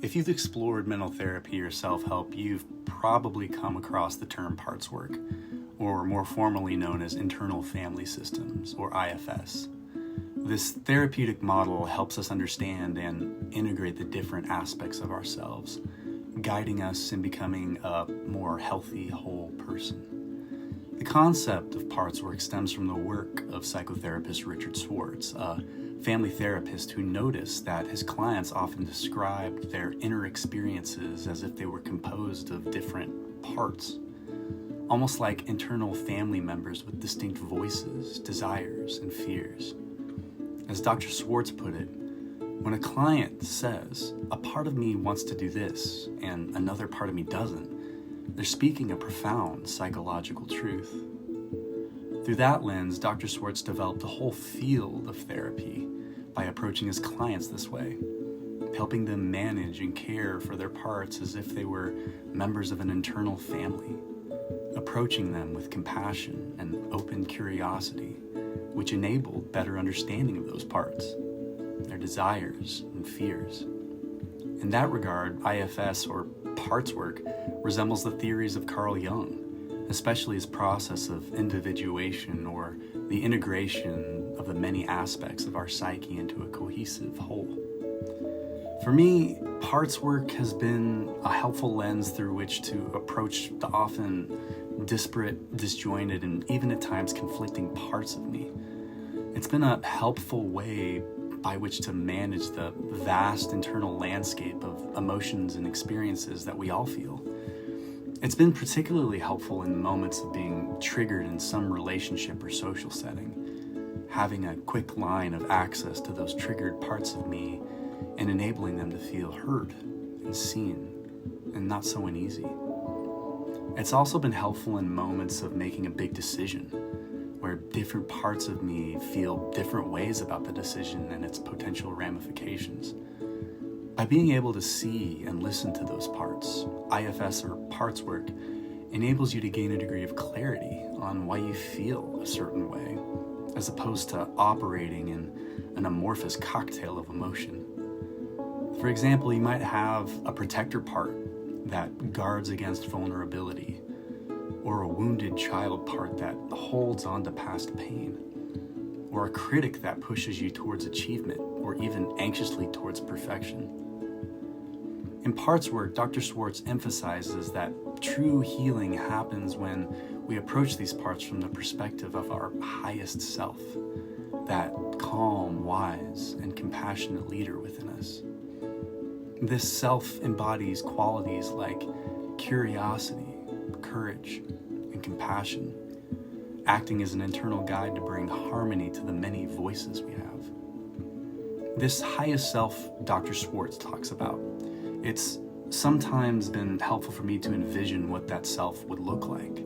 If you've explored mental therapy or self-help, you've probably come across the term parts work, or more formally known as internal family systems, or IFS. This therapeutic model helps us understand and integrate the different aspects of ourselves, guiding us in becoming a more healthy, whole person. The concept of parts work stems from the work of psychotherapist Richard Schwartz, a family therapist who noticed that his clients often described their inner experiences as if they were composed of different parts, almost like internal family members with distinct voices, desires, and fears. As Dr. Schwartz put it, when a client says, "A part of me wants to do this, and another part of me doesn't," they're speaking a profound psychological truth. Through that lens, Dr. Schwartz developed a whole field of therapy by approaching his clients this way, helping them manage and care for their parts as if they were members of an internal family, approaching them with compassion and open curiosity, which enabled better understanding of those parts, their desires and fears. In that regard, IFS, or parts work, resembles the theories of Carl Jung, especially his process of individuation, or the integration of the many aspects of our psyche into a cohesive whole. For me, parts work has been a helpful lens through which to approach the often disparate, disjointed, and even at times conflicting parts of me. It's been a helpful way by which to manage the vast internal landscape of emotions and experiences that we all feel. It's been particularly helpful in moments of being triggered in some relationship or social setting, having a quick line of access to those triggered parts of me and enabling them to feel heard and seen and not so uneasy. It's also been helpful in moments of making a big decision, where different parts of me feel different ways about the decision and its potential ramifications. By being able to see and listen to those parts, IFS, or parts work, enables you to gain a degree of clarity on why you feel a certain way, as opposed to operating in an amorphous cocktail of emotion. For example, you might have a protector part that guards against vulnerability, or a wounded child part that holds on to past pain, or a critic that pushes you towards achievement or even anxiously towards perfection. In parts work, Dr. Schwartz emphasizes that true healing happens when we approach these parts from the perspective of our highest self, that calm, wise, and compassionate leader within us. This self embodies qualities like curiosity, courage, and compassion, acting as an internal guide to bring harmony to the many voices we have. This highest self Dr. Schwartz talks about, it's sometimes been helpful for me to envision what that self would look like,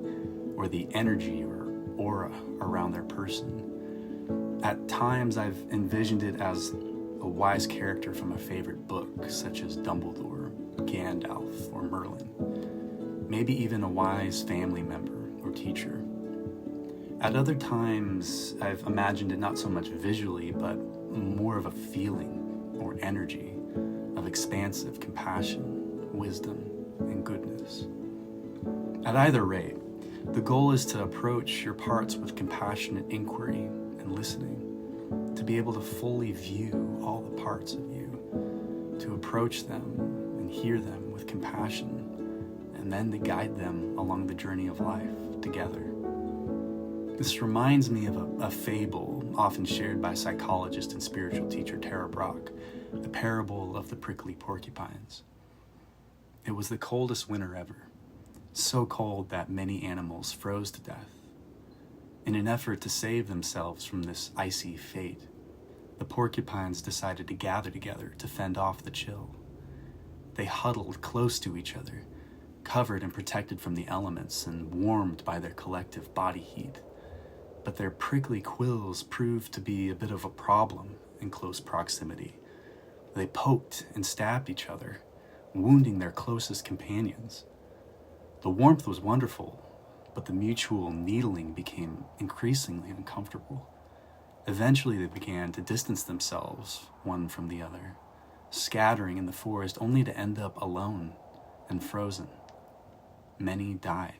or the energy or aura around their person. At times, I've envisioned it as a wise character from a favorite book, such as Dumbledore, Gandalf, or Merlin. Maybe even a wise family member or teacher. At other times, I've imagined it not so much visually, but more of a feeling or energy of expansive compassion, wisdom, and goodness. At either rate, the goal is to approach your parts with compassionate inquiry and listening, to be able to fully view all the parts of you, to approach them and hear them with compassion, and then to guide them along the journey of life together. This reminds me of a fable often shared by psychologist and spiritual teacher Tara Brach, the parable of the prickly porcupines. It was the coldest winter ever, so cold that many animals froze to death. In an effort to save themselves from this icy fate, the porcupines decided to gather together to fend off the chill. They huddled close to each other, covered and protected from the elements and warmed by their collective body heat. But their prickly quills proved to be a bit of a problem in close proximity. They poked and stabbed each other, wounding their closest companions. The warmth was wonderful, but the mutual needling became increasingly uncomfortable. Eventually, they began to distance themselves one from the other, scattering in the forest only to end up alone and frozen. Many died.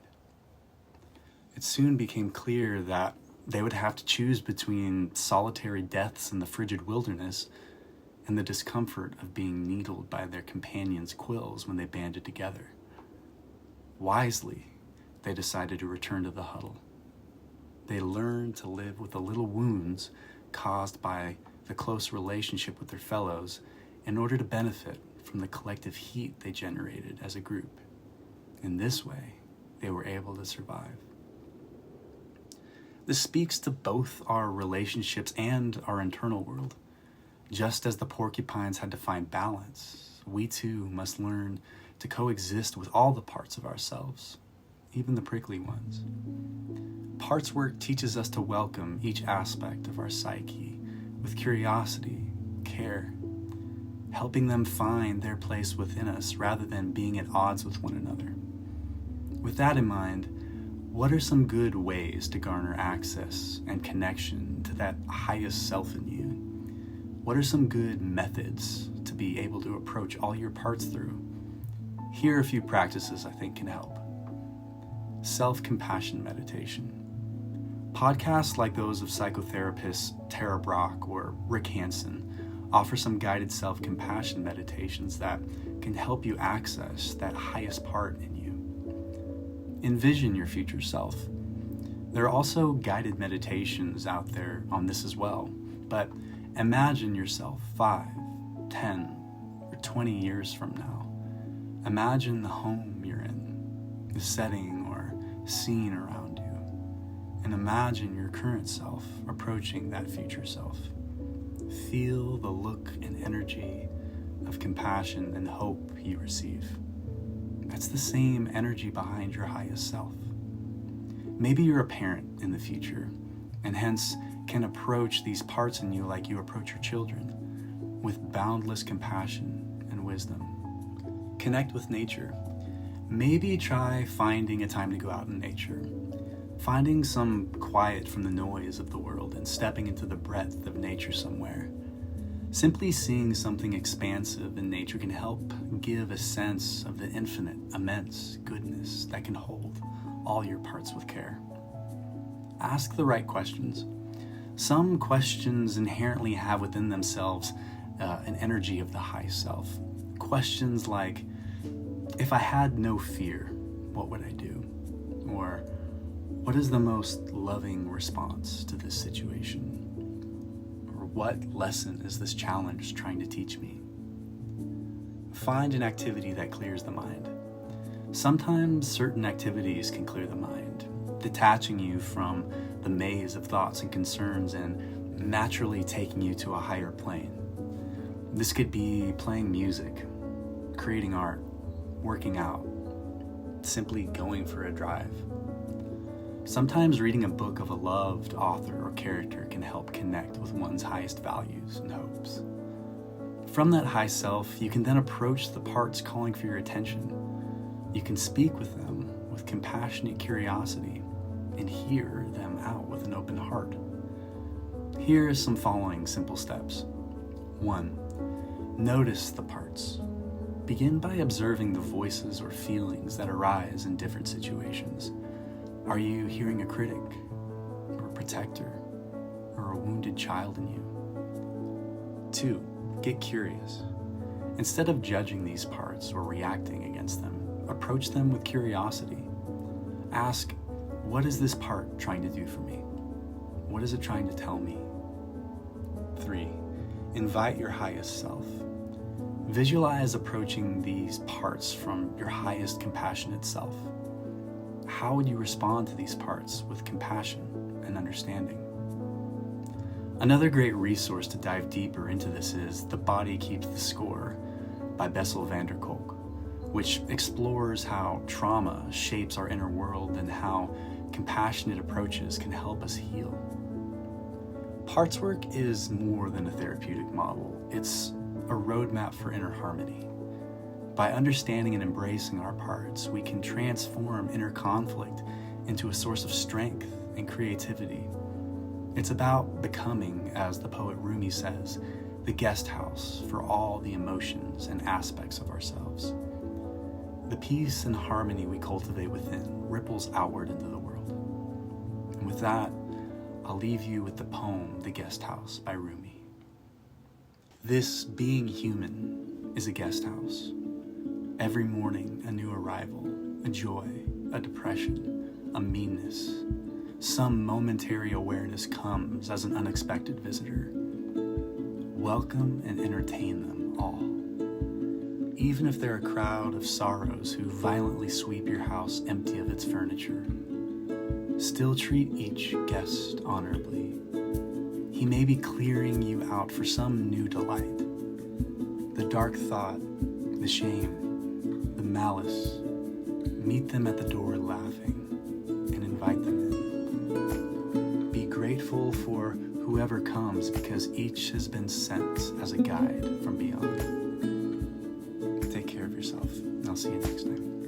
It soon became clear that they would have to choose between solitary deaths in the frigid wilderness and the discomfort of being needled by their companions' quills when they banded together. Wisely, they decided to return to the huddle. They learned to live with the little wounds caused by the close relationship with their fellows in order to benefit from the collective heat they generated as a group. In this way, they were able to survive. This speaks to both our relationships and our internal world. Just as the porcupines had to find balance, we too must learn to coexist with all the parts of ourselves, even the prickly ones. Parts work teaches us to welcome each aspect of our psyche with curiosity, care, helping them find their place within us rather than being at odds with one another. With that in mind, what are some good ways to garner access and connection to that highest self in you? What are some good methods to be able to approach all your parts through? Here are a few practices I think can help. Self-compassion meditation. Podcasts like those of psychotherapists Tara Brach or Rick Hansen offer some guided self-compassion meditations that can help you access that highest part in you. Envision your future self. There are also guided meditations out there on this as well, but imagine yourself 5, 10, or 20 years from now. Imagine the home you're in, the setting or scene around you, and imagine your current self approaching that future self. Feel the look and energy of compassion and hope you receive. That's the same energy behind your highest self. Maybe you're a parent in the future, and hence can approach these parts in you like you approach your children, with boundless compassion and wisdom. Connect with nature. Maybe try finding a time to go out in nature, finding some quiet from the noise of the world and stepping into the breadth of nature somewhere. Simply seeing something expansive in nature can help give a sense of the infinite, immense goodness that can hold all your parts with care. Ask the right questions. Some questions inherently have within themselves an energy of the high self. Questions like, if I had no fear, what would I do? Or, what is the most loving response to this situation? Or what lesson is this challenge trying to teach me? Find an activity that clears the mind. Sometimes certain activities can clear the mind, detaching you from the maze of thoughts and concerns and naturally taking you to a higher plane. This could be playing music, creating art, working out, simply going for a drive. Sometimes reading a book of a loved author or character can help connect with one's highest values and hopes. From that high self, you can then approach the parts calling for your attention. You can speak with them with compassionate curiosity and hear them out with an open heart. Here are some following simple steps. 1. Notice the parts. Begin by observing the voices or feelings that arise in different situations. Are you hearing a critic, or a protector, or a wounded child in you? 2. Get curious. Instead of judging these parts or reacting against them, approach them with curiosity. Ask, what is this part trying to do for me? What is it trying to tell me? 3. Invite your highest self. Visualize approaching these parts from your highest compassionate self. How would you respond to these parts with compassion and understanding? Another great resource to dive deeper into this is The Body Keeps the Score by Bessel van der Kolk, which explores how trauma shapes our inner world and how compassionate approaches can help us heal. Parts work is more than a therapeutic model. It's a roadmap for inner harmony. By understanding and embracing our parts, we can transform inner conflict into a source of strength and creativity. It's about becoming, as the poet Rumi says, the guest house for all the emotions and aspects of ourselves. The peace and harmony we cultivate within ripples outward into the world. And with that, I'll leave you with the poem The Guest House by Rumi. This being human is a guest house. Every morning a new arrival, a joy, a depression, a meanness. Some momentary awareness comes as an unexpected visitor. Welcome and entertain them all. Even if they're a crowd of sorrows who violently sweep your house empty of its furniture, still treat each guest honorably. He may be clearing you out for some new delight. The dark thought, the shame, the malice, meet them at the door laughing and invite them in. Be grateful for whoever comes because each has been sent as a guide from beyond. Take care of yourself, and I'll see you next time.